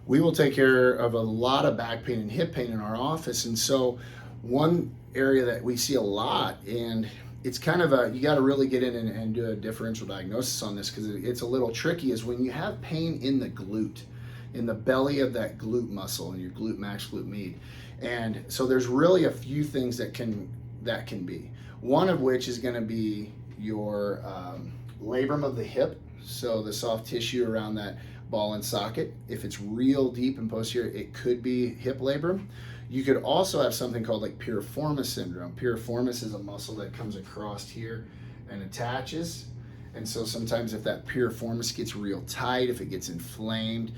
We will take care of a lot of back pain and hip pain in our office. And so, one area that we see a lot, and it's kind of you got to really get in and do a differential diagnosis on this because it's a little tricky, is when you have pain in the glute, in the belly of that glute muscle, in your glute max, glute med. And so, there's really a few things that can be. One of which is going to be your labrum of the hip, so the soft tissue around that ball and socket. If it's real deep and posterior, it could be hip labrum. You could also have something called like piriformis syndrome. Piriformis is a muscle that comes across here and attaches. And so sometimes if that piriformis gets real tight, if it gets inflamed,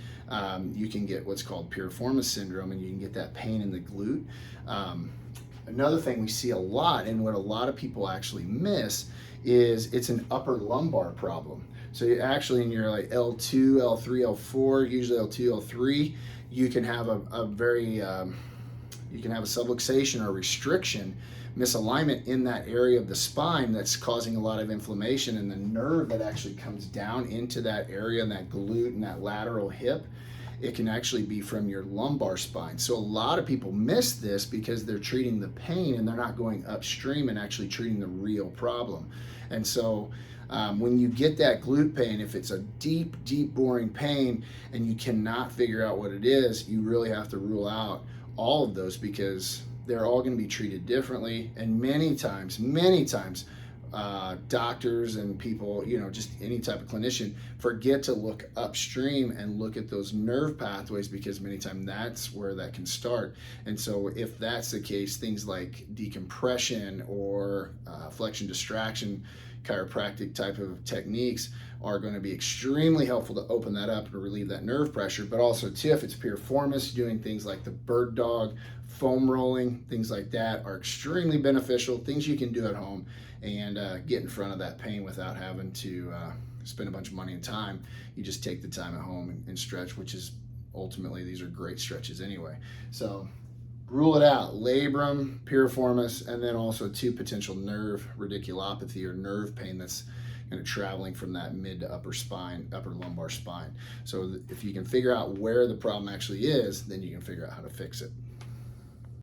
you can get what's called piriformis syndrome, and you can get that pain in the glute. Another thing we see a lot, and what a lot of people actually miss, is it's an upper lumbar problem. So you actually, in your like L2, L3, L4, usually L2, L3, you can have a very you can have a subluxation or restriction, misalignment in that area of the spine that's causing a lot of inflammation, and the nerve that actually comes down into that area and that glute and that lateral hip, it can actually be from your lumbar spine. So a lot of people miss this because they're treating the pain and they're not going upstream and actually treating the real problem. And so when you get that glute pain, if it's a deep, deep, boring pain and you cannot figure out what it is, you really have to rule out all of those, because they're all going to be treated differently. And many times, doctors and people, just any type of clinician, forget to look upstream and look at those nerve pathways, because many times that's where that can start. And so if that's the case, things like decompression or flexion distraction, chiropractic type of techniques are going to be extremely helpful to open that up and relieve that nerve pressure. But also too, if it's piriformis, doing things like the bird dog, foam rolling, things like that are extremely beneficial, things you can do at home and get in front of that pain without having to spend a bunch of money and time. You just take the time at home and stretch, which is ultimately, these are great stretches anyway. So rule it out: labrum, piriformis, and then also two potential nerve radiculopathy or nerve pain that's kind of traveling from that mid to upper lumbar spine. So if you can figure out where the problem actually is, then you can figure out how to fix it.